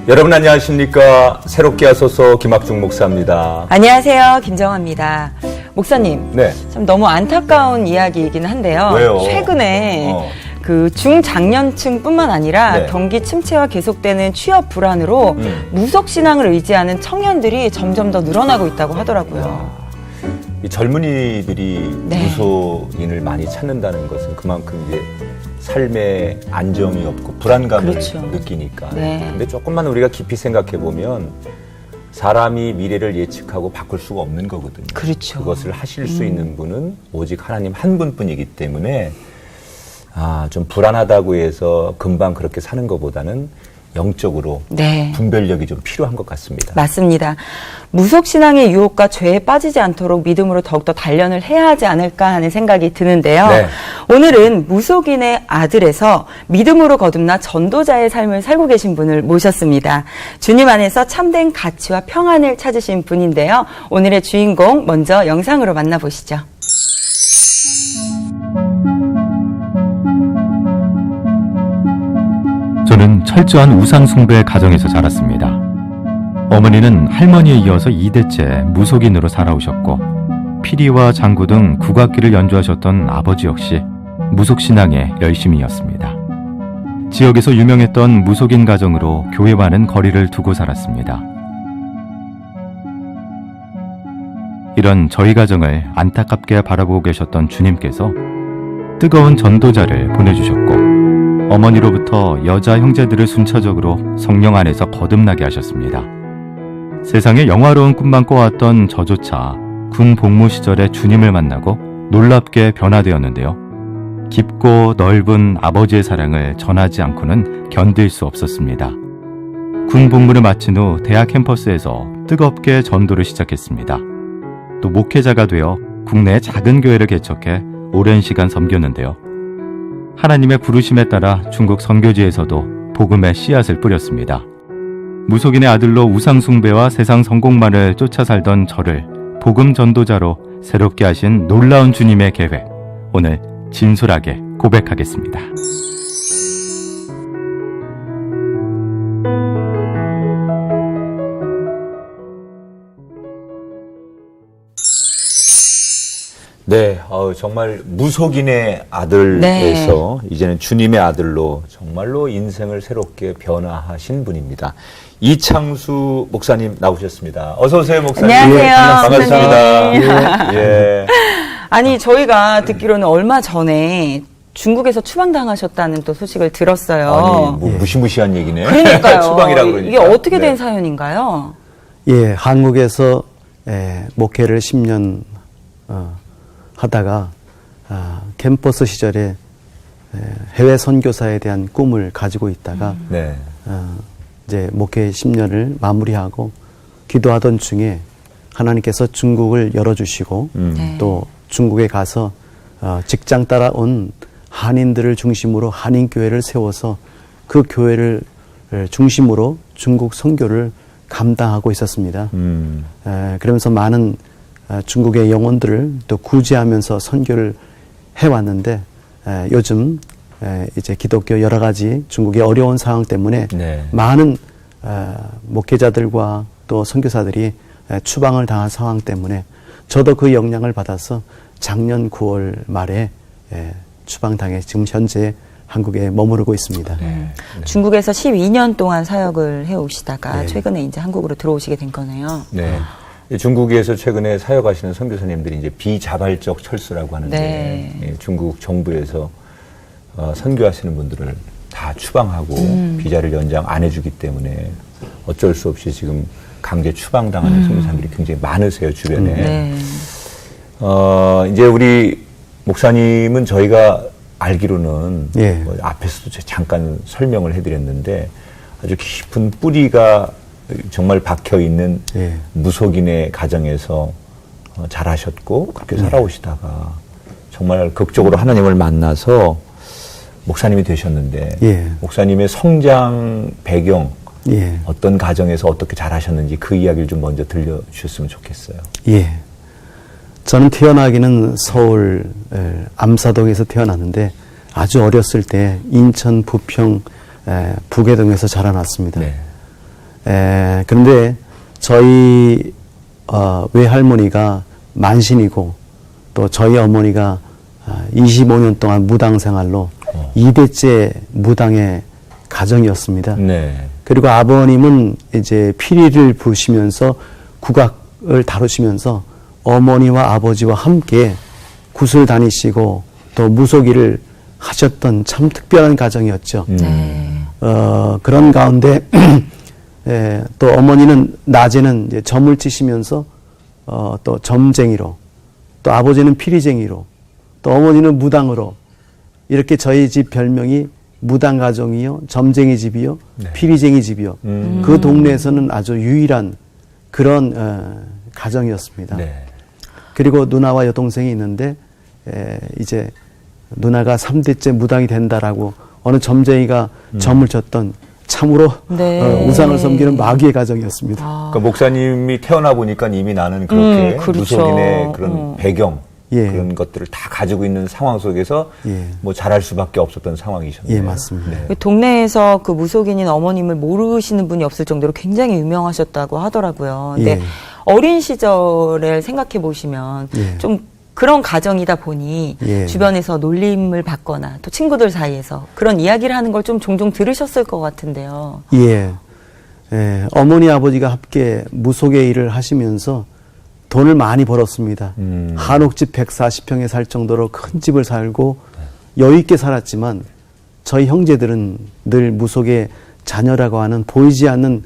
여러분 안녕하십니까? 새롭게 하소서 김학중 목사입니다. 안녕하세요. 김정아입니다. 목사님, 네. 참 너무 안타까운 이야기이긴 한데요. 왜요? 최근에 그 중장년층뿐만 아니라 네. 경기 침체와 계속되는 취업 불안으로 무속 신앙을 의지하는 청년들이 점점 더 늘어나고 있다고 하더라고요. 이 젊은이들이 네. 무속인을 많이 찾는다는 것은 그만큼 이제 삶에 안정이 없고 불안감을 그렇죠. 느끼니까. 네. 근데 조금만 우리가 깊이 생각해 보면 사람이 미래를 예측하고 바꿀 수가 없는 거거든요. 그렇죠. 그것을 하실 수 있는 분은 오직 하나님 한 분뿐이기 때문에 좀 불안하다고 해서 금방 그렇게 사는 것보다는 영적으로 네. 분별력이 좀 필요한 것 같습니다. 맞습니다. 무속 신앙의 유혹과 죄에 빠지지 않도록 믿음으로 더욱더 단련을 해야 하지 않을까 하는 생각이 드는데요. 네. 오늘은 무속인의 아들에서 믿음으로 거듭나 전도자의 삶을 살고 계신 분을 모셨습니다. 주님 안에서 참된 가치와 평안을 찾으신 분인데요. 오늘의 주인공 먼저 영상으로 만나보시죠. 저는 철저한 우상숭배 가정에서 자랐습니다. 어머니는 할머니에 이어서 2대째 무속인으로 살아오셨고 피리와 장구 등 국악기를 연주하셨던 아버지 역시 무속신앙의 열심이었습니다. 지역에서 유명했던 무속인 가정으로 교회와는 거리를 두고 살았습니다. 이런 저희 가정을 안타깝게 바라보고 계셨던 주님께서 뜨거운 전도자를 보내주셨고 어머니로부터 여자 형제들을 순차적으로 성령 안에서 거듭나게 하셨습니다. 세상에 영화로운 꿈만 꿔왔던 저조차 군 복무 시절에 주님을 만나고 놀랍게 변화되었는데요. 깊고 넓은 아버지의 사랑을 전하지 않고는 견딜 수 없었습니다. 군 복무를 마친 후 대학 캠퍼스에서 뜨겁게 전도를 시작했습니다. 또 목회자가 되어 국내의 작은 교회를 개척해 오랜 시간 섬겼는데요. 하나님의 부르심에 따라 중국 선교지에서도 복음의 씨앗을 뿌렸습니다. 무속인의 아들로 우상숭배와 세상 성공만을 쫓아 살던 저를 복음 전도자로 새롭게 하신 놀라운 주님의 계획, 오늘 진솔하게 고백하겠습니다. 네, 정말 무속인의 아들에서 이제는 주님의 아들로 정말로 인생을 새롭게 변화하신 분입니다. 이창수 목사님 나오셨습니다. 어서 오세요, 목사님. 안녕하세요, 반갑습니다. 예. 아니, 저희가 듣기로는 얼마 전에 중국에서 추방당하셨다는 또 소식을 들었어요. 아니, 뭐 무시무시한 얘기네. 그러니까요. 추방이라 그러니까. 이게 어떻게 된 네. 사연인가요? 예, 한국에서 목회를 10년 하다가 캠퍼스 시절에 해외 선교사에 대한 꿈을 가지고 있다가 네. 이제 목회 10년을 마무리하고 기도하던 중에 하나님께서 중국을 열어주시고 네. 또 중국에 가서 직장 따라온 한인들을 중심으로 한인교회를 세워서 그 교회를 중심으로 중국 선교를 감당하고 있었습니다. 그러면서 많은 중국의 영혼들을 또 구제하면서 선교를 해왔는데 요즘 이제 기독교 여러 가지 중국의 어려운 상황 때문에 네. 많은 목회자들과 또 선교사들이 추방을 당한 상황 때문에 저도 그 영향을 받아서 작년 9월 말에 추방당해 지금 현재 한국에 머무르고 있습니다. 네. 중국에서 12년 동안 사역을 해오시다가 네. 최근에 이제 한국으로 들어오시게 된 거네요. 네. 중국에서 최근에 사역하시는 선교사님들이 이제 비자발적 철수라고 하는데 네. 예, 중국 정부에서 선교하시는 분들을 다 추방하고 비자를 연장 안 해주기 때문에 어쩔 수 없이 지금 강제 추방당하는 선교사님들이 굉장히 많으세요, 주변에. 네. 이제 우리 목사님은 저희가 알기로는 예. 뭐 앞에서도 잠깐 설명을 해드렸는데 아주 깊은 뿌리가 정말 박혀 있는 예. 무속인의 가정에서 자라셨고 그렇게 살아오시다가 정말 극적으로 하나님을 만나서 목사님이 되셨는데 예. 목사님의 성장 배경 예. 어떤 가정에서 어떻게 자라셨는지 그 이야기를 좀 먼저 들려주셨으면 좋겠어요. 예. 저는 태어나기는 서울 암사동에서 태어났는데 아주 어렸을 때 인천 부평 부계동에서 자라났습니다. 네. 그런데 저희 외할머니가 만신이고 또 저희 어머니가 25년 동안 무당 생활로 2대째 무당의 가정이었습니다. 네. 그리고 아버님은 이제 피리를 부시면서 국악을 다루시면서 어머니와 아버지와 함께 굿을 다니시고 또 무속일을 하셨던 참 특별한 가정이었죠. 네. 그런 가운데 또 어머니는 낮에는 이제 점을 치시면서 또 점쟁이로 또 아버지는 피리쟁이로 또 어머니는 무당으로 이렇게 저희 집 별명이 무당 가정이요, 점쟁이 집이요, 네. 피리쟁이 집이요. 그 동네에서는 아주 유일한 그런 가정이었습니다. 네. 그리고 누나와 여동생이 있는데 이제 누나가 3대째 무당이 된다라고 어느 점쟁이가 점을 쳤던 참으로 네. 우상을 섬기는 마귀의 가정이었습니다. 그러니까 목사님이 태어나 보니까 이미 나는 그렇게 그렇죠. 무속인의 그런 배경 예. 그런 것들을 다 가지고 있는 상황 속에서 예. 뭐 잘할 수밖에 없었던 상황이셨네요. 예, 맞습니다. 네. 동네에서 그 무속인인 어머님을 모르시는 분이 없을 정도로 굉장히 유명하셨다고 하더라고요. 근데 예. 어린 시절을 생각해 보시면 예. 좀 그런 가정이다 보니 예. 주변에서 놀림을 받거나 또 친구들 사이에서 그런 이야기를 하는 걸 좀 종종 들으셨을 것 같은데요. 예. 어머니 아버지가 함께 무속의 일을 하시면서 돈을 많이 벌었습니다. 한옥집 140평에 살 정도로 큰 집을 살고 여유 있게 살았지만 저희 형제들은 늘 무속의 자녀라고 하는 보이지 않는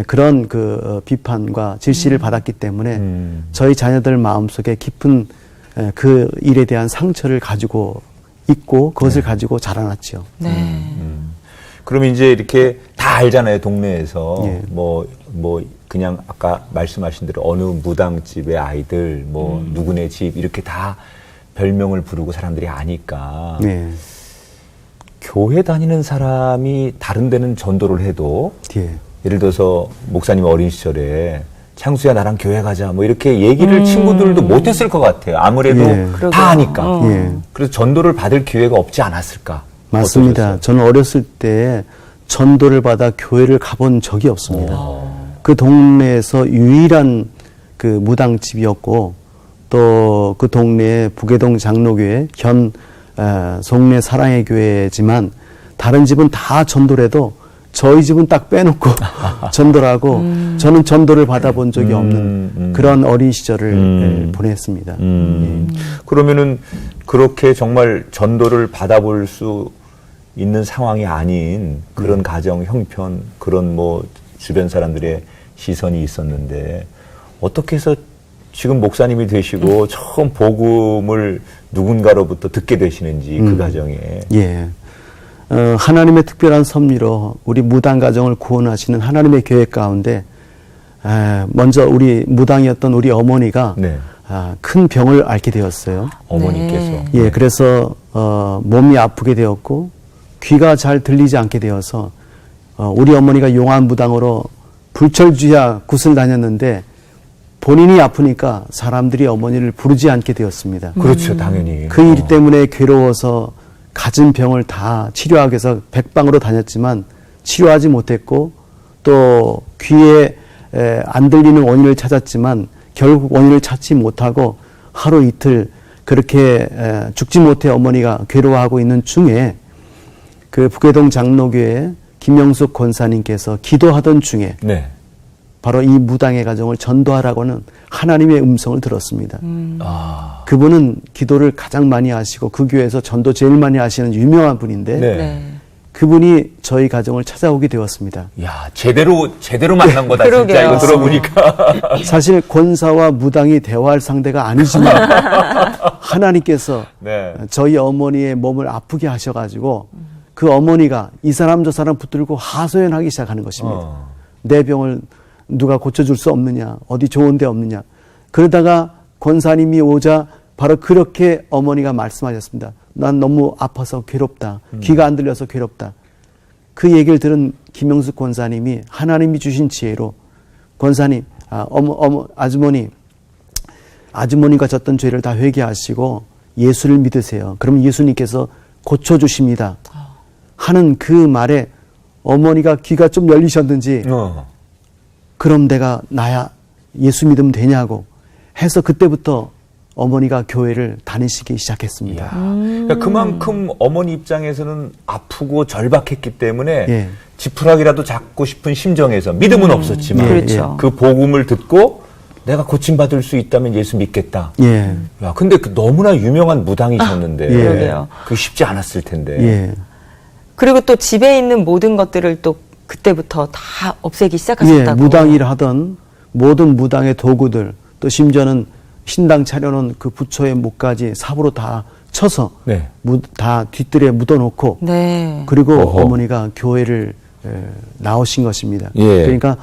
그런 그 비판과 질시를 받았기 때문에 저희 자녀들 마음속에 깊은 그 일에 대한 상처를 가지고 있고 그것을 가지고 자라났죠. 네. 그럼 이제 이렇게 다 알잖아요, 동네에서. 예. 뭐, 그냥 아까 말씀하신 대로 어느 무당집의 아이들, 뭐, 누구네 집, 이렇게 다 별명을 부르고 사람들이 아니까. 네. 교회 다니는 사람이 다른 데는 전도를 해도, 예. 예를 들어서 목사님 어린 시절에 창수야 나랑 교회 가자 뭐 이렇게 얘기를 친구들도 못했을 것 같아요. 아무래도 예. 다 아니까. 예. 그래서 전도를 받을 기회가 없지 않았을까. 맞습니다. 어떠셨어요? 저는 어렸을 때 전도를 받아 교회를 가본 적이 없습니다. 그 동네에서 유일한 그 무당집이었고 또 그 동네에 부계동 장로교회 현 송내 사랑의 교회지만 다른 집은 다 전도를 해도 저희 집은 딱 빼놓고 전도를 하고 저는 전도를 받아본 적이 없는 그런 어린 시절을 보냈습니다. 그러면은 그렇게 정말 전도를 받아볼 수 있는 상황이 아닌 그런 가정 형편, 그런 뭐 주변 사람들의 시선이 있었는데 어떻게 해서 지금 목사님이 되시고 처음 복음을 누군가로부터 듣게 되시는지 그 가정에. 예. 하나님의 특별한 섭리로 우리 무당 가정을 구원하시는 하나님의 계획 가운데 먼저 우리 무당이었던 우리 어머니가 네. 큰 병을 앓게 되었어요. 어머니께서. 네. 예, 그래서 몸이 아프게 되었고 귀가 잘 들리지 않게 되어서 우리 어머니가 용한 무당으로 불철주야 굿을 다녔는데 본인이 아프니까 사람들이 어머니를 부르지 않게 되었습니다. 그렇죠, 당연히. 그 일 때문에 괴로워서 갖은 병을 다 치료하기 위해서 백방으로 다녔지만 치료하지 못했고 또 귀에 안 들리는 원인을 찾았지만 결국 원인을 찾지 못하고 하루 이틀 그렇게 죽지 못해 어머니가 괴로워하고 있는 중에 그 부계동 장로교회 김영숙 권사님께서 기도하던 중에 네. 바로 이 무당의 가정을 전도하라고는 하나님의 음성을 들었습니다. 아. 그분은 기도를 가장 많이 하시고 그 교회에서 전도 제일 많이 하시는 유명한 분인데 네. 네. 그분이 저희 가정을 찾아오게 되었습니다. 야, 제대로 만난 거다, 진짜 그러게요. 이거 들어보니까. 사실 권사와 무당이 대화할 상대가 아니지만 하나님께서 네. 저희 어머니의 몸을 아프게 하셔가지고 그 어머니가 이 사람 저 사람 붙들고 하소연하기 시작하는 것입니다. 내 병을 누가 고쳐줄 수 없느냐, 어디 좋은 데 없느냐. 그러다가 권사님이 오자 바로 그렇게 어머니가 말씀하셨습니다. 난 너무 아파서 괴롭다. 귀가 안 들려서 괴롭다. 그 얘기를 들은 김영숙 권사님이 하나님이 주신 지혜로 권사님, 아주머니가 졌던 죄를 다 회개하시고 예수를 믿으세요. 그럼 예수님께서 고쳐주십니다. 하는 그 말에 어머니가 귀가 좀 열리셨는지 그럼 내가 나야 예수 믿으면 되냐고 해서 그때부터 어머니가 교회를 다니시기 시작했습니다. 그러니까 그만큼 어머니 입장에서는 아프고 절박했기 때문에 예. 지푸라기라도 잡고 싶은 심정에서 믿음은 없었지만 그렇죠. 그 복음을 듣고 내가 고침받을 수 있다면 예수 믿겠다. 예. 야, 근데 그 너무나 유명한 무당이셨는데 예. 그러게요. 그 쉽지 않았을 텐데. 예. 그리고 또 집에 있는 모든 것들을 또 그때부터 다 없애기 예, 시작하셨다고. 무당일 하던 모든 무당의 도구들 또 심지어는 신당 차려놓은 그 부처의 목까지 삽으로 다 쳐서 네. 다 뒤뜰에 묻어놓고 네. 그리고 어허. 어머니가 교회를 나오신 것입니다. 예. 그러니까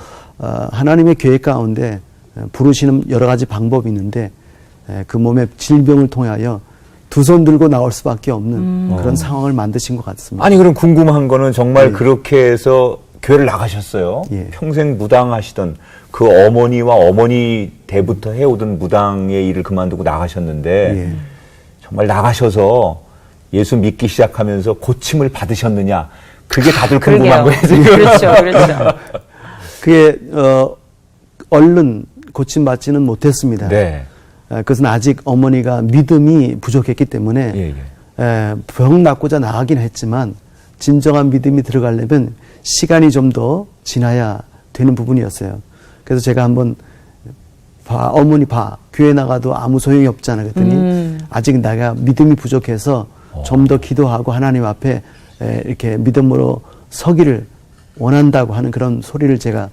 하나님의 계획 가운데 부르시는 여러 가지 방법이 있는데 그 몸의 질병을 통하여 두 손 들고 나올 수밖에 없는 그런 상황을 만드신 것 같습니다. 아니 그럼 궁금한 거는 정말 예. 그렇게 해서 교회를 나가셨어요. 예. 평생 무당하시던 그 어머니와 어머니 때부터 해오던 무당의 일을 그만두고 나가셨는데 예. 정말 나가셔서 예수 믿기 시작하면서 고침을 받으셨느냐 그게 다들 궁금한 거예요. 지금. 그렇죠, 그렇죠. 그게 얼른 고침받지는 못했습니다. 네. 그것은 아직 어머니가 믿음이 부족했기 때문에 예, 예. 병 낫고자 나가긴 했지만 진정한 믿음이 들어가려면 시간이 좀 더 지나야 되는 부분이었어요. 그래서 제가 한번 어머니 교회 나가도 아무 소용이 없잖아 그랬더니 아직 내가 믿음이 부족해서 좀 더 기도하고 하나님 앞에 이렇게 믿음으로 서기를 원한다고 하는 그런 소리를 제가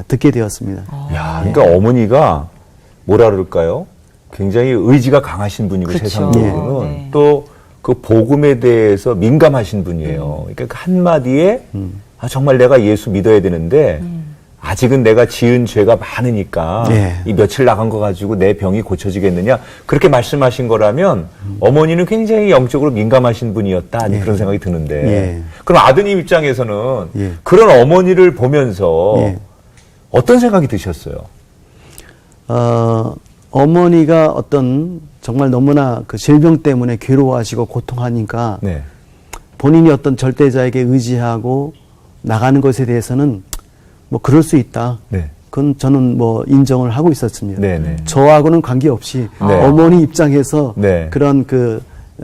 듣게 되었습니다. 야, 그러니까 어머니가 뭐라 그럴까요? 굉장히 의지가 강하신 분이고 그렇죠. 세상적으로는 네. 또 그 복음에 대해서 민감하신 분이에요. 그러니까 그 한마디에 정말 내가 예수 믿어야 되는데 아직은 내가 지은 죄가 많으니까 네. 이 며칠 나간 거 가지고 내 병이 고쳐지겠느냐 그렇게 말씀하신 거라면 어머니는 굉장히 영적으로 민감하신 분이었다 그런 생각이 드는데 예. 그럼 아드님 입장에서는 예. 그런 어머니를 보면서 예. 어떤 생각이 드셨어요? 어머니가 어떤 정말 너무나 그 질병 때문에 괴로워하시고 고통하니까 네. 본인이 어떤 절대자에게 의지하고 나가는 것에 대해서는 뭐 그럴 수 있다. 네. 그건 저는 뭐 인정을 하고 있었습니다. 네네. 저하고는 관계없이 네. 어머니 입장에서 네. 그런 그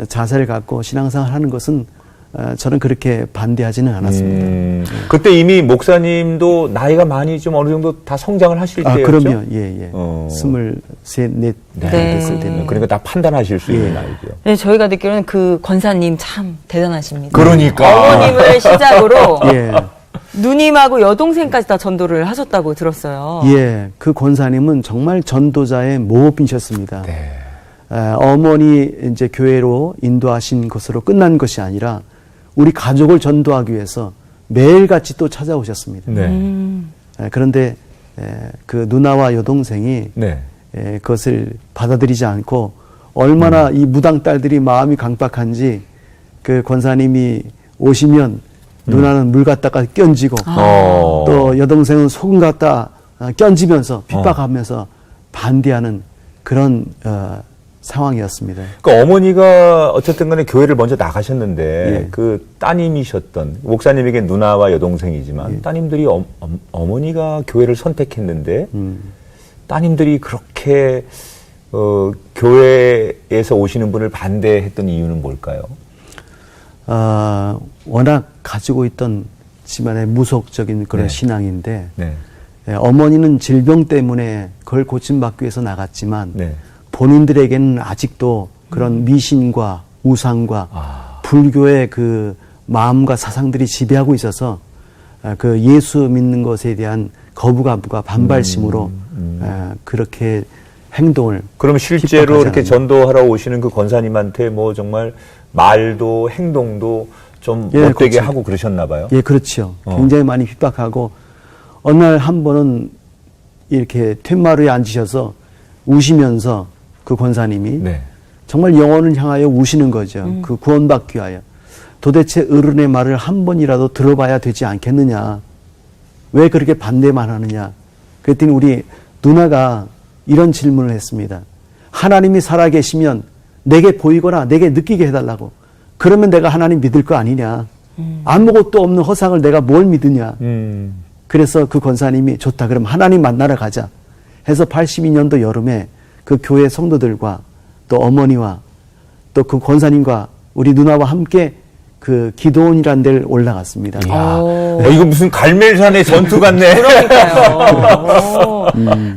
자세를 갖고 신앙생활 하는 것은 저는 그렇게 반대하지는 않았습니다. 그때 이미 목사님도 나이가 많이 좀 어느 정도 다 성장을 하실 때였죠? 그럼요. 예. 23, 4 네. 됐을 때는. 그러니까 다 판단하실 수 있는 예. 나이죠. 네, 저희가 듣기로는 그 권사님 참 대단하십니다. 그러니까. 어머님을 시작으로 예. 누님하고 여동생까지 다 전도를 하셨다고 들었어요. 예. 그 권사님은 정말 전도자의 모범이셨습니다. 네. 어머니 이제 교회로 인도하신 것으로 끝난 것이 아니라 우리 가족을 전도하기 위해서 매일같이 또 찾아오셨습니다. 네. 그런데 그 누나와 여동생이 네. 그것을 받아들이지 않고 얼마나 이 무당 딸들이 마음이 강박한지 그 권사님이 오시면 누나는 물 갖다가 껴지고 또 여동생은 소금 갖다 껴지면서 핍박하면서 반대하는 그런 상황이었습니다. 그러니까 어머니가 어쨌든 간에 교회를 먼저 나가셨는데 예. 그 따님이셨던 목사님에게 누나와 여동생이지만 따님들이 어머니가 교회를 선택했는데 따님들이 그렇게 교회에서 오시는 분을 반대했던 이유는 뭘까요? 워낙 가지고 있던 집안의 무속적인 그런 네. 신앙인데 네. 어머니는 질병 때문에 그걸 고침받기 위해서 나갔지만 네. 본인들에게는 아직도 그런 미신과 우상과 불교의 그 마음과 사상들이 지배하고 있어서 그 예수 믿는 것에 대한 거부감과 반발심으로 그렇게 행동을 그럼 실제로 핍박하지 이렇게 않는. 전도하러 오시는 그 권사님한테 뭐 정말 말도 행동도 좀 예, 못되게 그렇죠. 하고 그러셨나 봐요. 예, 그렇죠. 굉장히 많이 핍박하고 어느 날 한 번은 이렇게 툇마루에 앉으셔서 우시면서 그 권사님이 네. 정말 영혼을 향하여 우시는 거죠. 그 구원받기 위하여. 도대체 어른의 말을 한 번이라도 들어봐야 되지 않겠느냐. 왜 그렇게 반대만 하느냐. 그랬더니 우리 누나가 이런 질문을 했습니다. 하나님이 살아계시면 내게 보이거나 내게 느끼게 해달라고. 그러면 내가 하나님 믿을 거 아니냐. 아무것도 없는 허상을 내가 뭘 믿으냐. 그래서 그 권사님이 좋다. 그럼 하나님 만나러 가자. 해서 82년도 여름에 그 교회 성도들과 또 어머니와 또 그 권사님과 우리 누나와 함께 그 기도원이라는 데를 올라갔습니다. 이거 무슨 갈멜산의 전투 같네. 그러니까요.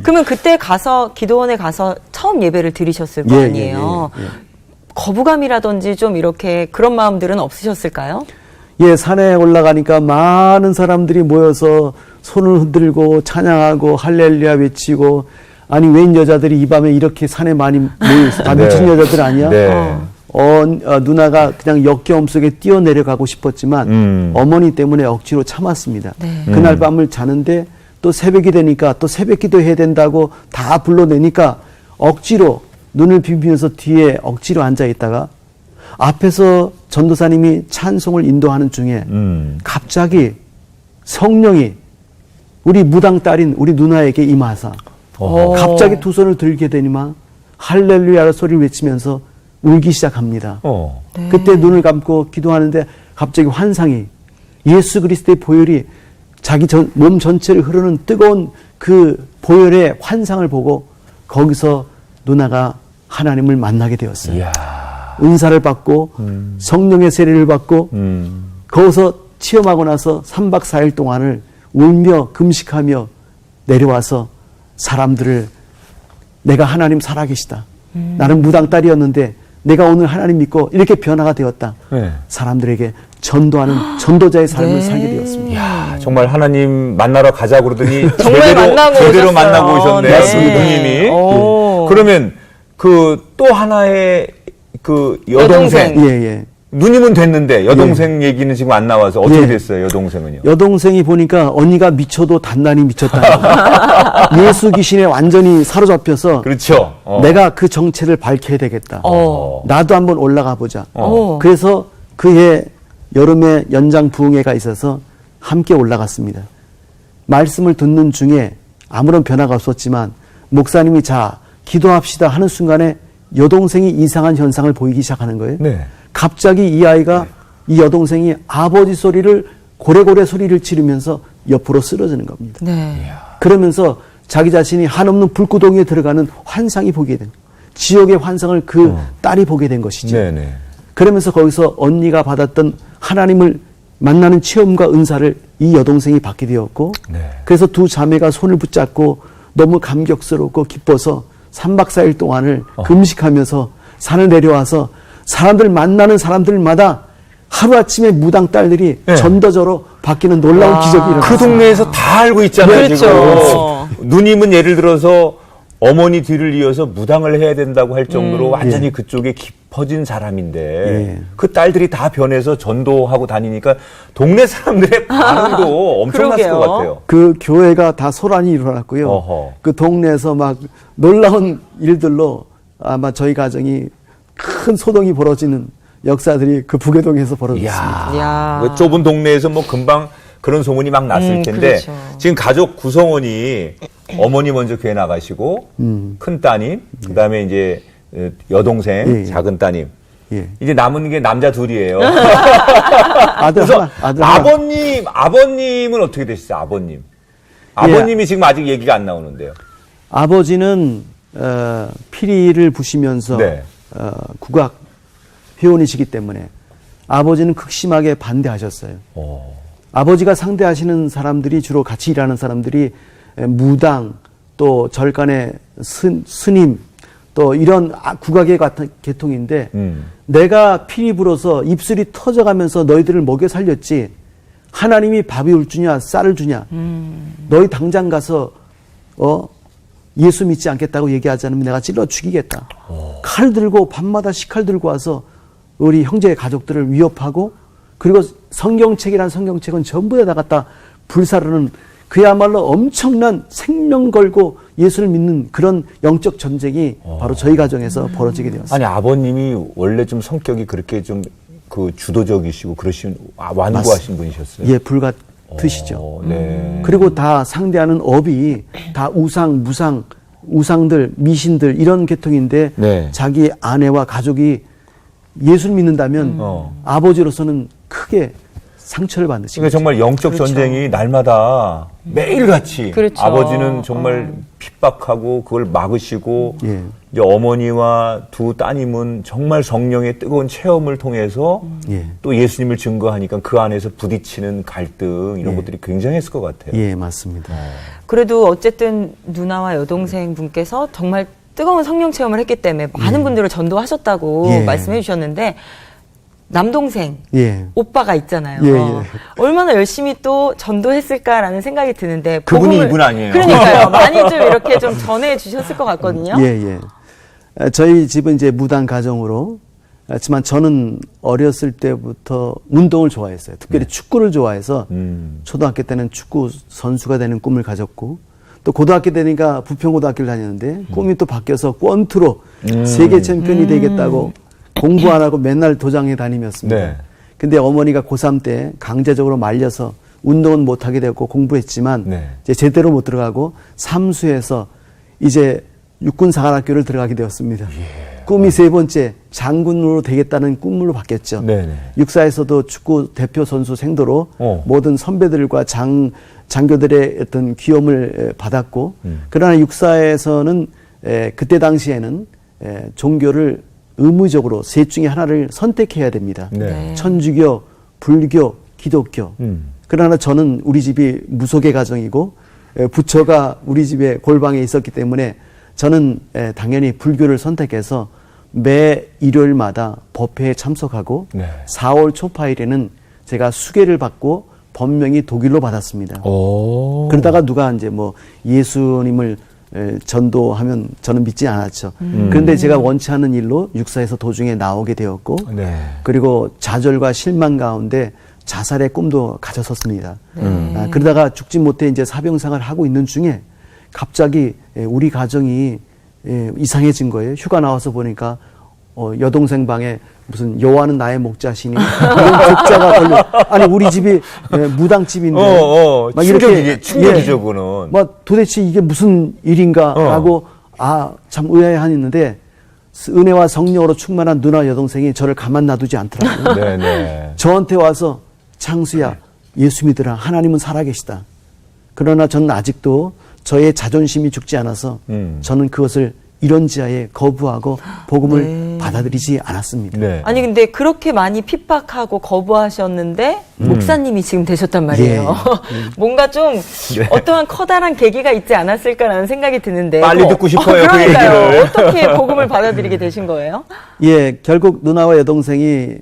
그러면 그때 가서 기도원에 가서 처음 예배를 드리셨을 거 예, 아니에요. 예, 예, 예. 거부감이라든지 좀 이렇게 그런 마음들은 없으셨을까요? 예, 산에 올라가니까 많은 사람들이 모여서 손을 흔들고 찬양하고 할렐루야 외치고 아니 웬 여자들이 이 밤에 이렇게 산에 많이 모여있어. 다 미친 여자들 아니야? 네. 누나가 그냥 역겨움 속에 뛰어내려가고 싶었지만 어머니 때문에 억지로 참았습니다. 네. 그날 밤을 자는데 또 새벽이 되니까 또 새벽 기도해야 된다고 다 불러내니까 억지로 눈을 비비면서 뒤에 억지로 앉아 있다가 앞에서 전도사님이 찬송을 인도하는 중에 갑자기 성령이 우리 무당 딸인 우리 누나에게 임하사 갑자기 두 손을 들게 되니만 할렐루야 소리를 외치면서 울기 시작합니다. 네. 그때 눈을 감고 기도하는데 갑자기 환상이 예수 그리스도의 보혈이 자기 몸 전체를 흐르는 뜨거운 그 보혈의 환상을 보고 거기서 누나가 하나님을 만나게 되었어요. 이야. 은사를 받고 성령의 세례를 받고 거기서 체험하고 나서 3박 4일 동안을 울며 금식하며 내려와서 사람들을 내가 하나님 살아계시다. 나는 무당 딸이었는데 내가 오늘 하나님 믿고 이렇게 변화가 되었다. 네. 사람들에게 전도하는 전도자의 삶을 살게 되었습니다. 이야, 정말 하나님 만나러 가자고 그러더니 정말 만나고 제대로 오셨어요. 만나고 오셨네요. 네. 누님이. 오. 그러면 그 또 하나의 그 여동생. 여동생. 예, 예. 누님은 됐는데 여동생 얘기는 지금 안 나와서 어떻게 예. 됐어요, 여동생은요? 여동생이 보니까 언니가 미쳐도 단단히 미쳤다. 예수 귀신에 완전히 사로잡혀서 그렇죠. 내가 그 정체를 밝혀야 되겠다. 나도 한번 올라가 보자. 그래서 그해 여름에 연장 부흥회가 있어서 함께 올라갔습니다. 말씀을 듣는 중에 아무런 변화가 없었지만 목사님이 자 기도합시다 하는 순간에 여동생이 이상한 현상을 보이기 시작하는 거예요. 네. 갑자기 이 아이가 이 여동생이 아버지 소리를 고래고래 소리를 지르면서 옆으로 쓰러지는 겁니다. 네. 그러면서 자기 자신이 한없는 불구덩이에 들어가는 환상이 보게 된 지옥의 환상을 그 딸이 보게 된 것이죠. 네네. 그러면서 거기서 언니가 받았던 하나님을 만나는 체험과 은사를 이 여동생이 받게 되었고 네. 그래서 두 자매가 손을 붙잡고 너무 감격스럽고 기뻐서 3박 4일 동안을 금식하면서 산을 내려와서 사람들 만나는 사람들마다 하루아침에 무당 딸들이 네. 전도자로 바뀌는 놀라운 기적이 일어났어요. 그 동네에서 다 알고 있잖아요, 그렇죠. 지금. 누님은 예를 들어서 어머니 뒤를 이어서 무당을 해야 된다고 할 정도로 완전히 그쪽에 깊어진 사람인데 예. 그 딸들이 다 변해서 전도하고 다니니까 동네 사람들의 반응도 엄청났을 그러게요. 것 같아요. 그 교회가 다 소란이 일어났고요. 어허. 그 동네에서 막 놀라운 일들로 아마 저희 가정이 큰 소동이 벌어지는 역사들이 그 부계동에서 벌어졌습니다. 이야. 그 좁은 동네에서 뭐 금방 그런 소문이 막 났을 텐데 그렇죠. 지금 가족 구성원이 어머니 먼저 교회 나가시고 큰 따님, 그다음에 이제 여동생, 예, 예. 작은 따님. 예. 이제 남은 게 남자 둘이에요. 아들 그래서 하나, 아들 하나. 아버님은 어떻게 되시죠? 아버님. 아버님이 지금 아직 얘기가 안 나오는데요. 아버지는 피리를 부시면서 네. 국악 회원이시기 때문에 아버지는 극심하게 반대하셨어요. 아버지가 상대하시는 사람들이 주로 같이 일하는 사람들이 무당 또 절간의 스님 또 이런 국악의 같은 계통인데 내가 피리 불어서 입술이 터져가면서 너희들을 먹여 살렸지 하나님이 밥을 주냐 쌀을 주냐 너희 당장 가서 예수 믿지 않겠다고 얘기하지 않으면 내가 찔러 죽이겠다. 칼 들고 밤마다 식칼 들고 와서 우리 형제의 가족들을 위협하고 그리고 성경책이란 성경책은 전부 다 갖다 불사르는 그야말로 엄청난 생명 걸고 예수를 믿는 그런 영적 전쟁이 바로 저희 가정에서 벌어지게 되었습니다. 아니 아버님이 원래 좀 성격이 그렇게 좀 그 주도적이시고 그러신 완고하신 분이셨어요. 예, 불같으시죠. 네. 그리고 다 상대하는 업이 다 우상, 무상, 우상들, 미신들 이런 계통인데 네. 자기 아내와 가족이 예수를 믿는다면 아버지로서는 크게 상처를 받으신 그러니까 거죠. 정말 영적 그렇죠. 전쟁이 날마다 매일같이 그렇죠. 아버지는 정말 핍박하고 그걸 막으시고 예. 이제 어머니와 두 따님은 정말 성령의 뜨거운 체험을 통해서 예. 또 예수님을 증거하니까 그 안에서 부딪히는 갈등 이런 것들이 굉장했을 것 같아요. 예, 맞습니다. 그래도 어쨌든 누나와 여동생 분께서 정말 뜨거운 성령 체험을 했기 때문에 많은 분들을 전도하셨다고 예. 말씀해 주셨는데 남동생 예. 오빠가 있잖아요. 예, 예. 얼마나 열심히 또 전도했을까라는 생각이 드는데 그분이 복음을- 이분 아니에요? 그러니까요. 많이 좀 이렇게 좀 전해 주셨을 것 같거든요. 예, 예. 저희 집은 이제 무당 가정으로, 하지만 저는 어렸을 때부터 운동을 좋아했어요. 특별히 축구를 좋아해서 초등학교 때는 축구 선수가 되는 꿈을 가졌고, 또 고등학교 되니까 부평고등학교를 다녔는데 꿈이 또 바뀌어서 권투로 세계 챔피언이 되겠다고 공부 안 하고 맨날 도장에 다니면습니다. 네. 근데 어머니가 고3 때 강제적으로 말려서 운동은 못하게 되었고 공부했지만 네. 이제 제대로 못 들어가고 삼수해서 이제 육군사관학교를 들어가게 되었습니다. 꿈이 세 번째 장군으로 되겠다는 꿈으로 바뀌었죠. 네네. 육사에서도 축구 대표 선수 생도로 모든 선배들과 장교들의 어떤 귀염을 받았고 그러나 육사에서는 그때 당시에는 종교를 의무적으로 셋 중에 하나를 선택해야 됩니다. 네. 천주교, 불교, 기독교. 그러나 저는 우리 집이 무속의 가정이고 부처가 우리 집에 골방에 있었기 때문에 저는 당연히 불교를 선택해서 매 일요일마다 법회에 참석하고 네. 4월 초파일에는 제가 수계를 받고 법명이 독일로 받았습니다. 그러다가 누가 이제 뭐 예수님을 전도하면 저는 믿지 않았죠. 그런데 제가 원치 않는 일로 육사에서 도중에 나오게 되었고 네. 그리고 좌절과 실망 가운데 자살의 꿈도 가졌었습니다. 그러다가 죽지 못해 이제 사병생활을 하고 있는 중에 갑자기 우리 가정이 이상해진 거예요. 휴가 나와서 보니까 여동생 방에 무슨 여호와는 나의 목자시니 이런 독자가 걸려. 아니 우리 집이 무당집인데 막 이렇게 충격이죠 그거는. 막 도대체 이게 무슨 일인가라고 참 의아해하는데 은혜와 성령으로 충만한 누나 여동생이 저를 가만 놔두지 않더라고요. 네네. 저한테 와서 창수야 예수 믿으라 하나님은 살아계시다. 그러나 저는 아직도 저의 자존심이 죽지 않아서 저는 그것을 이런지하에 거부하고 복음을 받아들이지 않았습니다. 네. 아니 근데 그렇게 많이 핍박하고 거부하셨는데 목사님이 지금 되셨단 말이에요. 뭔가 좀 어떠한 커다란 계기가 있지 않았을까라는 생각이 드는데 빨리 듣고 싶어요, 그 그러니까요. 얘기를. 어떻게 복음을 받아들이게 되신 거예요? 예, 결국 누나와 여동생이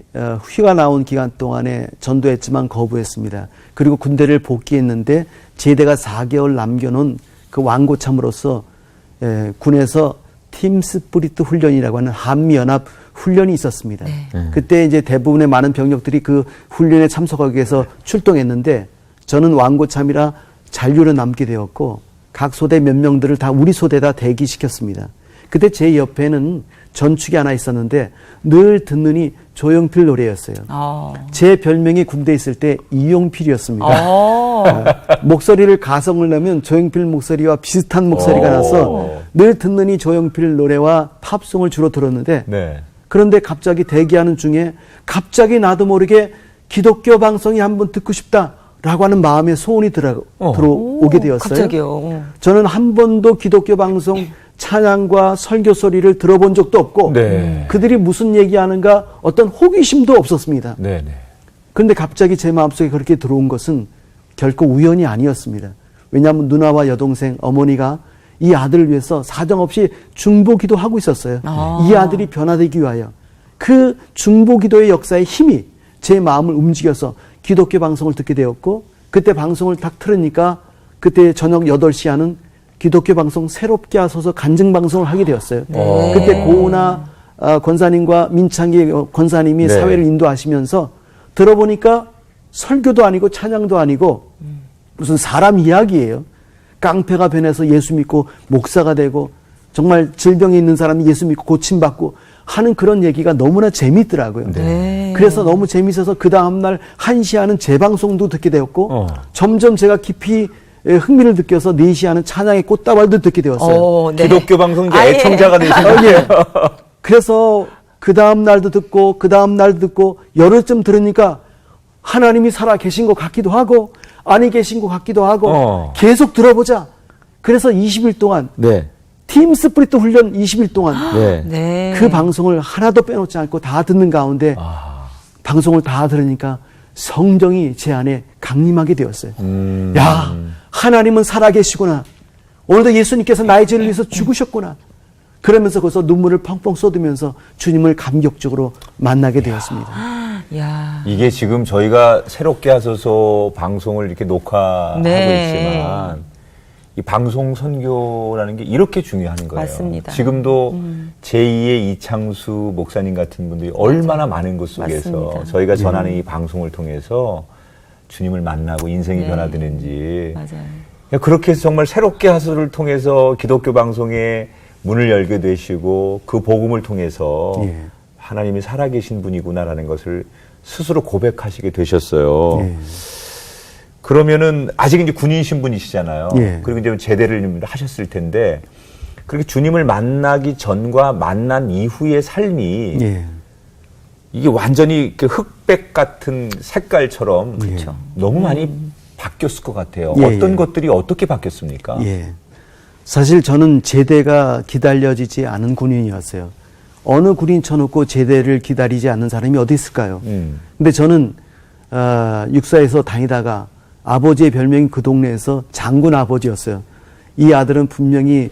휴가 나온 기간 동안에 전도했지만 거부했습니다. 그리고 군대를 복귀했는데 제대가 4개월 남겨놓은 그 완고참으로서 군에서 팀 스프리트 훈련이라고 하는 한미연합 훈련이 있었습니다. 그때 이제 대부분의 많은 병력들이 그 훈련에 참석하기 위해서 출동했는데 저는 완고참이라 잔류로 남게 되었고 각 소대 몇 명들을 다 우리 소대에다 대기시켰습니다. 그때 제 옆에는 전축이 하나 있었는데 늘 듣느니 조용필 노래였어요. 제 별명이 군대에 있을 때 이용필이었습니다. 목소리를 가성을 내면 조용필 목소리와 비슷한 목소리가 나서 늘 듣느니 조용필 노래와 팝송을 주로 들었는데 네. 그런데 갑자기 대기하는 중에 갑자기 나도 모르게 기독교 방송이 한번 듣고 싶다라고 하는 마음의 소원이 들어오게 되었어요. 갑자기요. 저는 한 번도 기독교 방송 찬양과 설교 소리를 들어본 적도 없고 네. 그들이 무슨 얘기하는가 어떤 호기심도 없었습니다. 네네. 그런데 갑자기 제 마음속에 그렇게 들어온 것은 결코 우연이 아니었습니다. 왜냐하면 누나와 여동생, 어머니가 이 아들을 위해서 사정없이 중보기도 하고 있었어요. 이 아들이 변화되기 위하여. 그 중보기도의 역사의 힘이 제 마음을 움직여서 기독교 방송을 듣게 되었고 그때 방송을 딱 틀으니까 그때 저녁 8시 하는 기독교 방송 새롭게 하소서 간증 방송을 하게 되었어요. 그때 고은아 권사님과 민창기 권사님이 네. 사회를 인도하시면서 들어보니까 설교도 아니고 찬양도 아니고 무슨 사람 이야기예요. 깡패가 변해서 예수 믿고 목사가 되고 정말 질병이 있는 사람이 예수 믿고 고침받고 하는 그런 얘기가 너무나 재밌더라고요. 네. 그래서 너무 재밌어서 그 다음날 1시 하는 재방송도 듣게 되었고 점점 제가 깊이 흥미를 느껴서 4시 하는 찬양의 꽃다발도 듣게 되었어요. 네. 기독교 방송 이제 아예. 애청자가 되시네요. 예. 그래서 그 다음 날도 듣고 그 다음 날도 듣고 열흘쯤 들으니까 하나님이 살아 계신 것 같기도 하고 아니 계신 것 같기도 하고 계속 들어보자. 그래서 20일 동안 네. 팀 스프리트 훈련 20일 동안 네. 네. 그 방송을 하나도 빼놓지 않고 다 듣는 가운데 방송을 다 들으니까 성령이 제 안에 강림하게 되었어요. 야, 하나님은 살아계시구나. 오늘도 예수님께서 나의 죄를 위해서 죽으셨구나. 그러면서 거기서 눈물을 펑펑 쏟으면서 주님을 감격적으로 만나게 되었습니다. 야. 이게 지금 저희가 새롭게 하소서 방송을 이렇게 녹화하고 네. 있지만 이 방송 선교라는 게 이렇게 중요한 거예요. 맞습니다. 지금도 제2의 이창수 목사님 같은 분들이 얼마나 많은 것 속에서 맞습니다. 저희가 전하는 이 방송을 통해서 주님을 만나고 인생이 네. 변화되는지 맞아요. 그렇게 해서 정말 새롭게 하소서를 통해서 기독교 방송에 문을 열게 되시고 그 복음을 통해서 예. 하나님이 살아계신 분이구나라는 것을 스스로 고백하시게 되셨어요. 예. 그러면은 아직 이제 군인 신분이시잖아요. 예. 그리고 이제 제대를 하셨을 텐데 그렇게 주님을 만나기 전과 만난 이후의 삶이 예. 이게 완전히 그 흑백 같은 색깔처럼 그렇죠. 너무 많이 바뀌었을 것 같아요. 예, 어떤 예. 것들이 어떻게 바뀌었습니까? 예. 사실 저는 제대가 기다려지지 않은 군인이었어요. 어느 군인 쳐놓고 제대를 기다리지 않는 사람이 어디 있을까요? 근데 저는 육사에서 다니다가 아버지의 별명이 그 동네에서 장군 아버지였어요. 이 아들은 분명히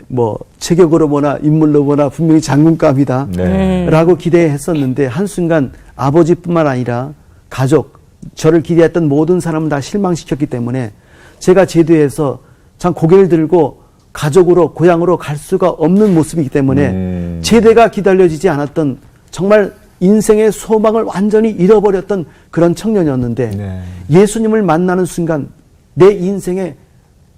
뭐 체격으로 보나 인물로 보나 분명히 장군감이다 네. 라고 기대했었는데 한순간 아버지뿐만 아니라 가족, 저를 기대했던 모든 사람을 다 실망시켰기 때문에 제가 제대해서 참 고개를 들고 가족으로 고향으로 갈 수가 없는 모습이기 때문에 제대가 기다려지지 않았던 정말 인생의 소망을 완전히 잃어버렸던 그런 청년이었는데 네. 예수님을 만나는 순간 내 인생에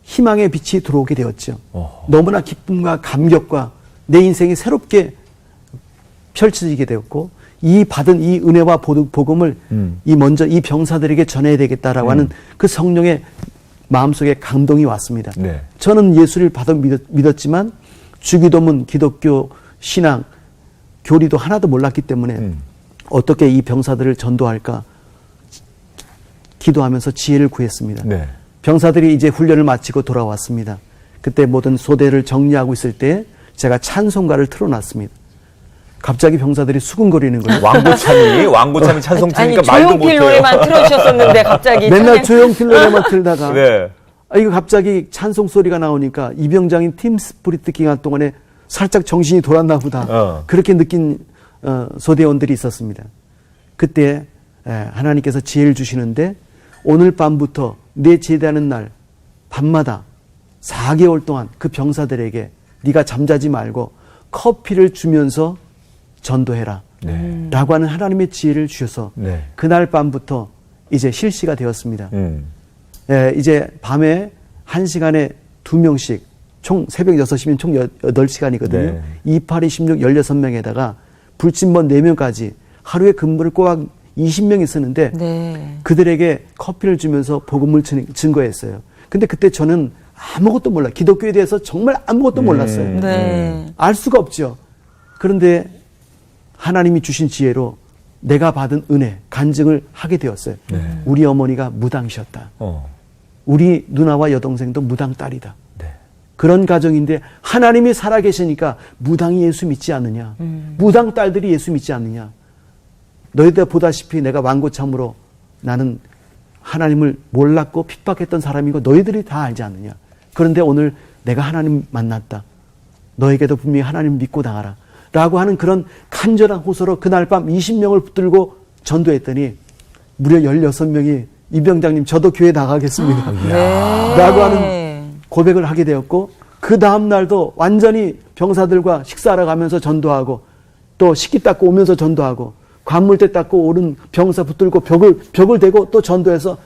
희망의 빛이 들어오게 되었죠. 너무나 기쁨과 감격과 내 인생이 새롭게 펼쳐지게 되었고 이 받은 이 은혜와 복음을 먼저 이 병사들에게 전해야 되겠다라고 하는 그 성령의 마음속에 감동이 왔습니다. 네. 저는 예수를 믿었지만 주기도문, 기독교 신앙, 교리도 하나도 몰랐기 때문에 어떻게 이 병사들을 전도할까 기도하면서 지혜를 구했습니다. 네. 병사들이 이제 훈련을 마치고 돌아왔습니다. 그때 모든 소대를 정리하고 있을 때 제가 찬송가를 틀어놨습니다. 갑자기 병사들이 수군거리는 거예요. 왕고참이 찬송 치니까 말도 조용필 못해요. 노래만 틀어주셨었는데 갑자기 맨날 조용필 노래만 틀다가 네. 이거 갑자기 찬송 소리가 나오니까 이병장인 팀 스프리트 기간 동안에 살짝 정신이 돌았나 보다. 그렇게 느낀 소대원들이 있었습니다. 그때 하나님께서 지혜를 주시는데 오늘 밤부터 내 제대하는 날 밤마다 4개월 동안 그 병사들에게 네가 잠자지 말고 커피를 주면서 전도해라. 네. 라고 하는 하나님의 지혜를 주셔서 네. 그날 밤부터 이제 실시가 되었습니다. 이제 밤에 1시간에 2명씩 총 새벽 6시면 총 8시간이거든요. 네. 28, 26, 16명에다가 불침번 4명까지 하루에 근무를 꼬박 20명이 쓰는데 네. 그들에게 커피를 주면서 복음을 증거했어요. 근데 그때 저는 아무것도 몰라요. 기독교에 대해서 정말 아무것도 몰랐어요. 네. 알 수가 없죠. 그런데 하나님이 주신 지혜로 내가 받은 은혜, 간증을 하게 되었어요. 우리 어머니가 무당이셨다. 우리 누나와 여동생도 무당 딸이다. 네. 그런 가정인데 하나님이 살아계시니까 무당이 예수 믿지 않느냐. 무당 딸들이 예수 믿지 않느냐. 너희들 보다시피 내가 완고참으로 나는 하나님을 몰랐고 핍박했던 사람이고 너희들이 다 알지 않느냐. 그런데 오늘 내가 하나님 만났다. 너에게도 분명히 하나님 믿고 나가라. 라고 하는 그런 간절한 호소로 그날 밤 20명을 붙들고 전도했더니 무려 16명이 이병장님 저도 교회 나가겠습니다. 네. 라고 하는 고백을 하게 되었고 그 다음날도 완전히 병사들과 식사하러 가면서 전도하고 또 식기 닦고 오면서 전도하고 관물대 닦고 오른 병사 붙들고 벽을 대고 또 전도해서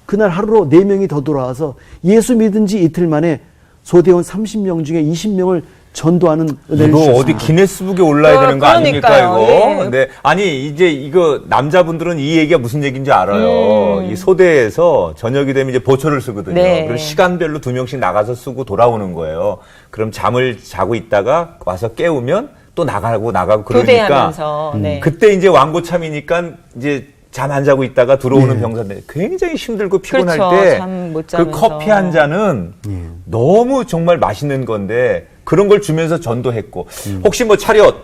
그날 하루로 4명이 더 돌아와서 예수 믿은 지 이틀 만에 소대원 30명 중에 20명을 전도하는 은혜를 이거 주셨습니다. 어디 기네스북에 올라야 되는 거 아닙니까, 그러니까요. 이거? 예. 네. 아니, 이제 이거 남자분들은 이 얘기가 무슨 얘기인지 알아요. 이 소대에서 저녁이 되면 이제 보초를 쓰거든요. 네. 그리고 시간별로 2명씩 나가서 쓰고 돌아오는 거예요. 그럼 잠을 자고 있다가 와서 깨우면 또 나가고 그러니까 교대하면서, 네. 그때 이제 왕고참이니까 이제 잠 안 자고 있다가 들어오는 네. 병사들 굉장히 힘들고 피곤할 그렇죠. 잠못 때 그 자면서. 커피 한 잔은 예. 너무 정말 맛있는 건데 그런 걸 주면서 전도했고 혹시 뭐 차렷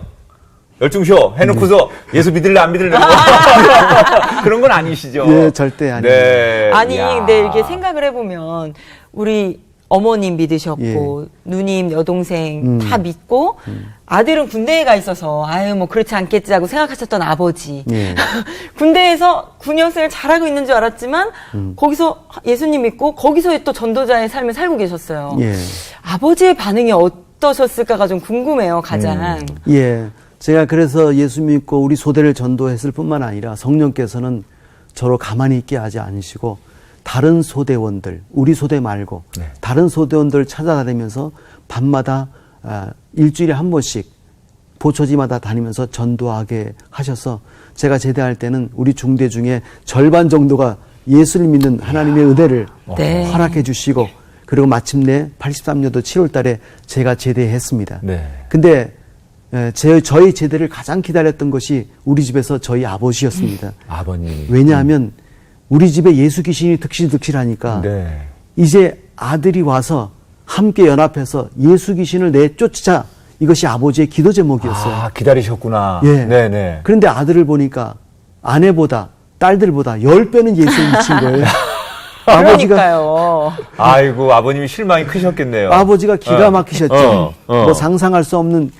열중쇼 해놓고서 예수 믿을래 안 믿을래 그런 건 아니시죠? 예, 절대 아닙니다. 네. 아니, 이야. 근데 이렇게 생각을 해보면 우리 어머님 믿으셨고 누님, 여동생 다 믿고 아들은 군대에 가 있어서 아유 뭐 그렇지 않겠지 하고 생각하셨던 아버지 예. 군대에서 군역생을 잘하고 있는 줄 알았지만 거기서 예수님 믿고 거기서 또 전도자의 삶을 살고 계셨어요. 예. 아버지의 반응이 어떠셨을까가 좀 궁금해요, 가장. 예. 제가 그래서 예수 믿고 우리 소대를 전도했을 뿐만 아니라 성령께서는 저로 가만히 있게 하지 않으시고 다른 소대원들, 우리 소대 말고 네. 다른 소대원들을 찾아다니면서 밤마다 일주일에 한 번씩 보초지마다 다니면서 전도하게 하셔서 제가 제대할 때는 우리 중대 중에 절반 정도가 예수를 믿는 하나님의 은혜를 네. 허락해 주시고 그리고 마침내 83년도 7월 달에 제가 제대했습니다. 네. 근데 저희 제대를 가장 기다렸던 것이 우리 집에서 저희 아버지였습니다. 아버님. 왜냐하면 우리 집에 예수 귀신이 득실득실하니까 네. 이제 아들이 와서 함께 연합해서 예수 귀신을 내쫓자 이것이 아버지의 기도 제목이었어요. 아, 기다리셨구나. 예. 네네. 그런데 아들을 보니까 아내보다 딸들보다 10배는 예수에 미친 거예요. 그러니까요. 아이고, 아버님이 실망이 크셨겠네요. 아버지가 기가 막히셨죠. 뭐 상상할 수 없는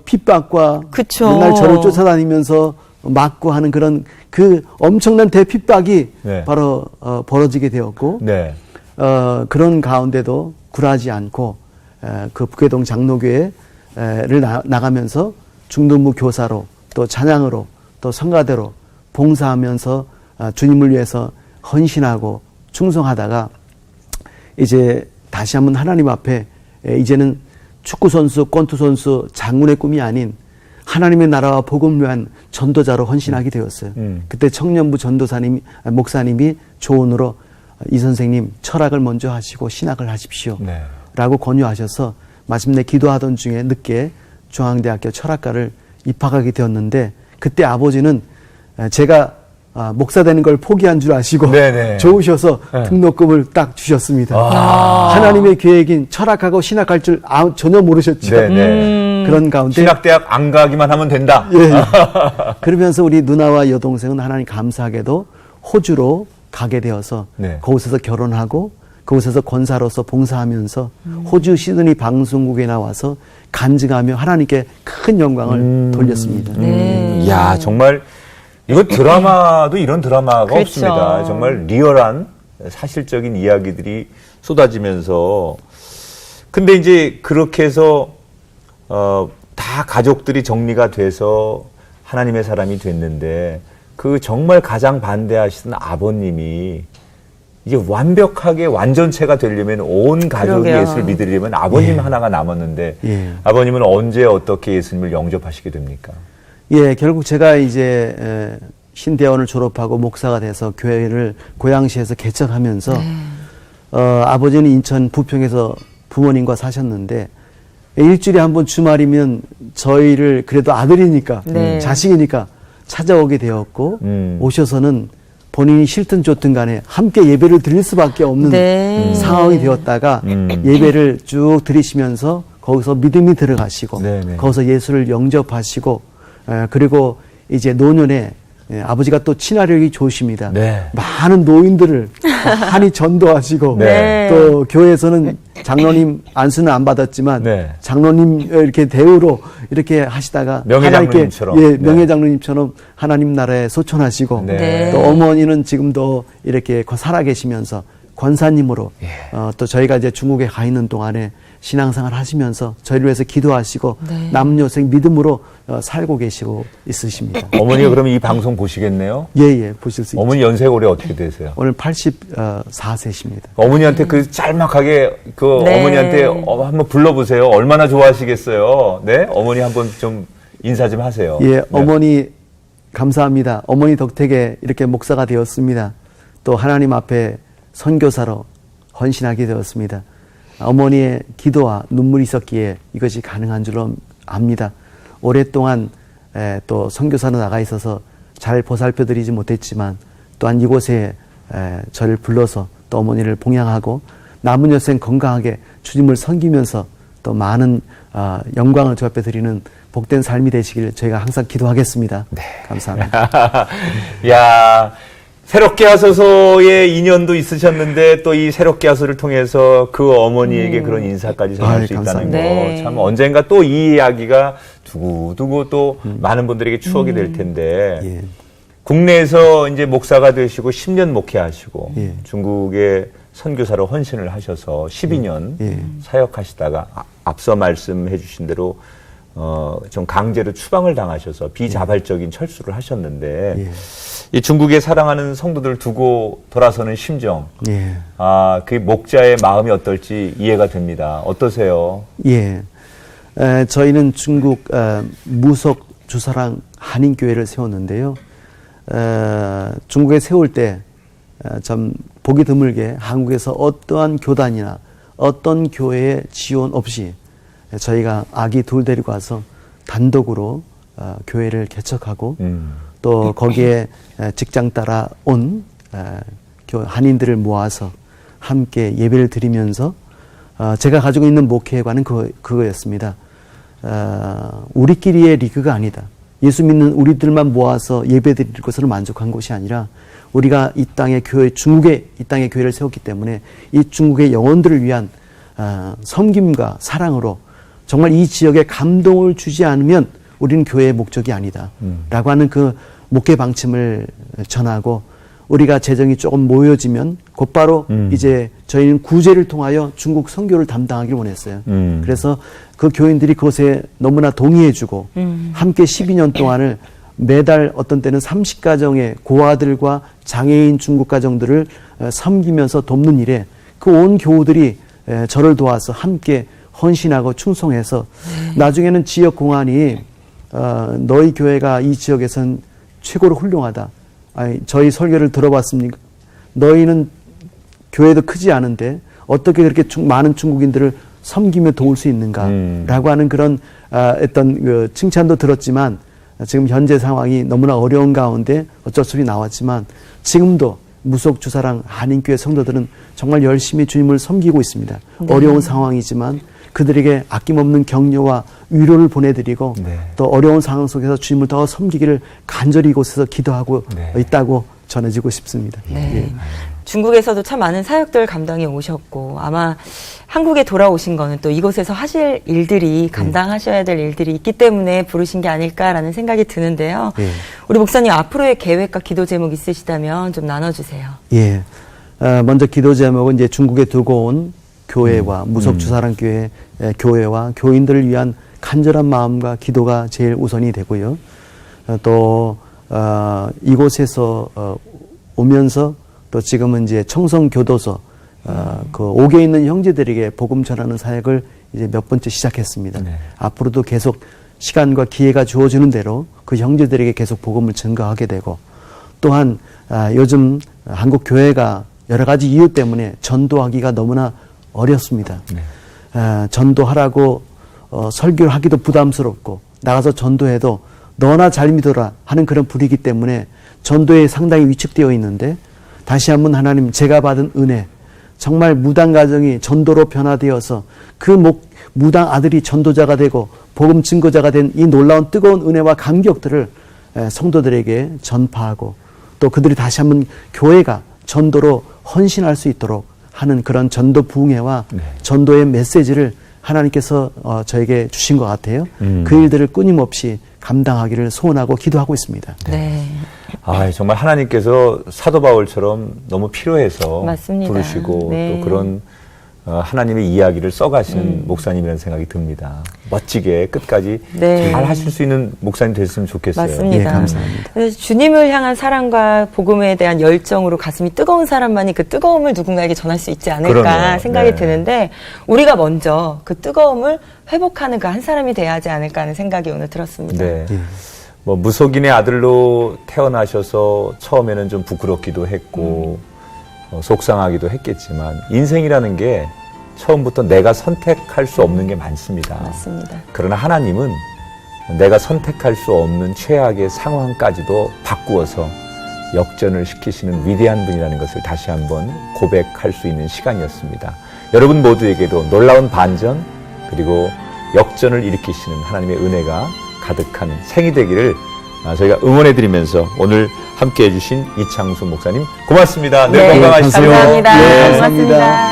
핍박과 그쵸. 맨날 저를 쫓아다니면서 맞고 하는 그런 그 엄청난 대핍박이 네. 바로 벌어지게 되었고 네. 그런 가운데도 굴하지 않고 그 북해동 장로교회를 나가면서 중등부 교사로 또 찬양으로 또 성가대로 봉사하면서 주님을 위해서 헌신하고 충성하다가 이제 다시 한번 하나님 앞에 이제는 축구 선수, 권투 선수, 장군의 꿈이 아닌 하나님의 나라와 복음을 위한 전도자로 헌신하게 되었어요. 그때 청년부 목사님이 조언으로 이 선생님 철학을 먼저 하시고 신학을 하십시오. 네. 라고 권유하셔서 마침내 기도하던 중에 늦게 중앙대학교 철학과를 입학하게 되었는데 그때 아버지는 제가 목사 되는 걸 포기한 줄 아시고 네네. 좋으셔서 네. 등록금을 딱 주셨습니다. 하나님의 계획인 철학하고 신학할 줄 전혀 모르셨죠. 네네. 그런 가운데 신학대학 안 가기만 하면 된다. 예. 그러면서 우리 누나와 여동생은 하나님 감사하게도 호주로 가게 되어서 네. 거기서 결혼하고 거기서 권사로서 봉사하면서 호주 시드니 방송국에 나와서 간증하며 하나님께 큰 영광을 돌렸습니다. 네. 이야, 정말 이거 드라마도 이런 드라마가 그렇죠. 없습니다. 정말 리얼한 사실적인 이야기들이 쏟아지면서 근데 이제 그렇게 해서 다 가족들이 정리가 돼서 하나님의 사람이 됐는데 그 정말 가장 반대하시던 아버님이 이제 완벽하게 완전체가 되려면 온 가족이 그러게요. 예수를 믿으려면 아버님 하나가 남았는데 예. 아버님은 언제 어떻게 예수님을 영접하시게 됩니까? 예, 결국 제가 이제 신대원을 졸업하고 목사가 돼서 교회를 고양시에서 개척하면서 아버지는 인천 부평에서 부모님과 사셨는데 일주일에 한 번 주말이면 저희를 그래도 아들이니까 네. 자식이니까 찾아오게 되었고 오셔서는 본인이 싫든 좋든 간에 함께 예배를 드릴 수밖에 없는 네. 상황이 되었다가 예배를 쭉 드리시면서 거기서 믿음이 들어가시고 네네. 거기서 예수를 영접하시고 그리고 이제 노년에 아버지가 또 친화력이 좋으십니다. 네. 많은 노인들을 많이 전도하시고 네. 또 교회에서는 장로님 안수는 안 받았지만 네. 장로님 이렇게 대우로 이렇게 하시다가 명예장로님처럼. 하나님께, 예, 네. 명예장로님처럼 하나님 나라에 소천하시고 네. 또 어머니는 지금도 이렇게 살아계시면서 권사님으로 또 저희가 이제 중국에 가 있는 동안에 신앙생활 하시면서 저희를 위해서 기도하시고 남녀생 믿음으로 살고 계시고 있으십니다. 어머니가 그러면 이 방송 보시겠네요? 예, 보실 수 있죠. 어머니 연세가 올해 어떻게 되세요? 오늘 84세십니다. 어머니한테 그 짤막하게 그 네. 어머니한테 한번 불러보세요. 얼마나 좋아하시겠어요? 네? 어머니 한번 좀 인사 좀 하세요. 예, 네. 어머니 감사합니다. 어머니 덕택에 이렇게 목사가 되었습니다. 또 하나님 앞에 선교사로 헌신하게 되었습니다. 어머니의 기도와 눈물이 있었기에 이것이 가능한 줄로 압니다. 오랫동안 또 선교사로 나가 있어서 잘 보살펴드리지 못했지만 또한 이곳에 저를 불러서 또 어머니를 봉양하고 남은 여생 건강하게 주님을 섬기면서 또 많은 영광을 주 앞에 드리는 복된 삶이 되시길 저희가 항상 기도하겠습니다. 네. 감사합니다. 야, 새롭게 하소서의 인연도 있으셨는데 또 이 새롭게 하소를 통해서 그 어머니에게 그런 인사까지 전할 수 있다는 감사합니다. 거. 네. 참 언젠가 또 이 이야기가 두고두고 또 많은 분들에게 추억이 될 텐데 예. 국내에서 이제 목사가 되시고 10년 목회하시고 예. 중국의 선교사로 헌신을 하셔서 12년 예. 사역하시다가 앞서 말씀해 주신 대로 좀 강제로 추방을 당하셔서 비자발적인 철수를 하셨는데 예. 이 중국에 사랑하는 성도들 두고 돌아서는 심정, 예. 그 목자의 마음이 어떨지 이해가 됩니다. 어떠세요? 예. 저희는 중국 무속 주사랑 한인교회를 세웠는데요. 중국에 세울 때 참 보기 드물게 한국에서 어떠한 교단이나 어떤 교회의 지원 없이 저희가 아기 둘 데리고 와서 단독으로 교회를 개척하고 또 거기에 직장 따라 온 한인들을 모아서 함께 예배를 드리면서 제가 가지고 있는 목회관은 그거였습니다. 우리끼리의 리그가 아니다. 예수 믿는 우리들만 모아서 예배 드릴 것으로 만족한 것이 아니라 우리가 이 땅의 교회, 중국의 이 땅의 교회를 세웠기 때문에 이 중국의 영혼들을 위한 섬김과 사랑으로 정말 이 지역에 감동을 주지 않으면 우리는 교회의 목적이 아니다. 라고 하는 그 목회 방침을 전하고 우리가 재정이 조금 모여지면 곧바로 이제 저희는 구제를 통하여 중국 선교를 담당하기를 원했어요. 그래서 그 교인들이 그것에 너무나 동의해주고 함께 12년 동안을 매달 어떤 때는 30가정의 고아들과 장애인 중국 가정들을 섬기면서 돕는 일에 그 온 교우들이 저를 도와서 함께 헌신하고 충성해서 나중에는 지역 공안이 너희 교회가 이 지역에선 최고로 훌륭하다. 저희 설교를 들어봤습니까? 너희는 교회도 크지 않은데 어떻게 그렇게 많은 중국인들을 섬기며 도울 수 있는가라고 하는 그런 어떤 그 칭찬도 들었지만 지금 현재 상황이 너무나 어려운 가운데 어쩔 수 없이 나왔지만 지금도 무속 주사랑 한인교회 성도들은 정말 열심히 주님을 섬기고 있습니다. 네. 어려운 상황이지만 그들에게 아낌없는 격려와 위로를 보내드리고 네. 또 어려운 상황 속에서 주님을 더 섬기기를 간절히 이곳에서 기도하고 네. 있다고 전해지고 싶습니다. 네. 예. 중국에서도 참 많은 사역들 감당해 오셨고 아마 한국에 돌아오신 거는 또 이곳에서 하실 일들이 감당하셔야 될 일들이 있기 때문에 부르신 게 아닐까라는 생각이 드는데요. 예. 우리 목사님 앞으로의 계획과 기도 제목 있으시다면 좀 나눠주세요. 예. 먼저 기도 제목은 이제 중국에 두고 온 교회와 무속주사랑교회 교회와 교인들을 위한 간절한 마음과 기도가 제일 우선이 되고요. 또 이곳에서 오면서 또 지금은 이제 청성교도소 그 옥에 있는 형제들에게 복음 전하는 사역을 이제 몇 번째 시작했습니다. 네. 앞으로도 계속 시간과 기회가 주어지는 대로 그 형제들에게 계속 복음을 증거하게 되고 또한 요즘 한국 교회가 여러 가지 이유 때문에 전도하기가 너무나 어렵습니다. 네. 전도하라고 설교를 하기도 부담스럽고 나가서 전도해도 너나 잘 믿어라 하는 그런 분위기 때문에 전도에 상당히 위축되어 있는데 다시 한번 하나님 제가 받은 은혜 정말 무당 가정이 전도로 변화되어서 그 무당 아들이 전도자가 되고 복음 증거자가 된 이 놀라운 뜨거운 은혜와 감격들을 성도들에게 전파하고 또 그들이 다시 한번 교회가 전도로 헌신할 수 있도록 하는 그런 전도 부흥회와 네. 전도의 메시지를 하나님께서 저에게 주신 것 같아요. 그 일들을 끊임없이 감당하기를 소원하고 기도하고 있습니다. 네. 정말 하나님께서 사도 바울처럼 너무 필요해서 맞습니다. 부르시고 네. 또 그런 하나님의 이야기를 써가시는 목사님이라는 생각이 듭니다. 멋지게 끝까지 네. 잘 하실 수 있는 목사님 됐으면 좋겠어요. 맞습니다. 예, 감사합니다. 그래서 주님을 향한 사랑과 복음에 대한 열정으로 가슴이 뜨거운 사람만이 그 뜨거움을 누군가에게 전할 수 있지 않을까 그러네요. 생각이 네. 드는데 우리가 먼저 그 뜨거움을 회복하는 그 한 사람이 돼야 하지 않을까 하는 생각이 오늘 들었습니다. 네. 예. 뭐 무속인의 아들로 태어나셔서 처음에는 좀 부끄럽기도 했고 속상하기도 했겠지만 인생이라는 게 처음부터 내가 선택할 수 없는 게 많습니다. 맞습니다. 그러나 하나님은 내가 선택할 수 없는 최악의 상황까지도 바꾸어서 역전을 시키시는 위대한 분이라는 것을 다시 한번 고백할 수 있는 시간이었습니다. 여러분 모두에게도 놀라운 반전 그리고 역전을 일으키시는 하나님의 은혜가 가득한 생이 되기를 저희가 응원해드리면서 오늘 함께해 주신 이창수 목사님 고맙습니다. 늘 네, 건강하시고요. 감사합니다. 네, 고맙습니다.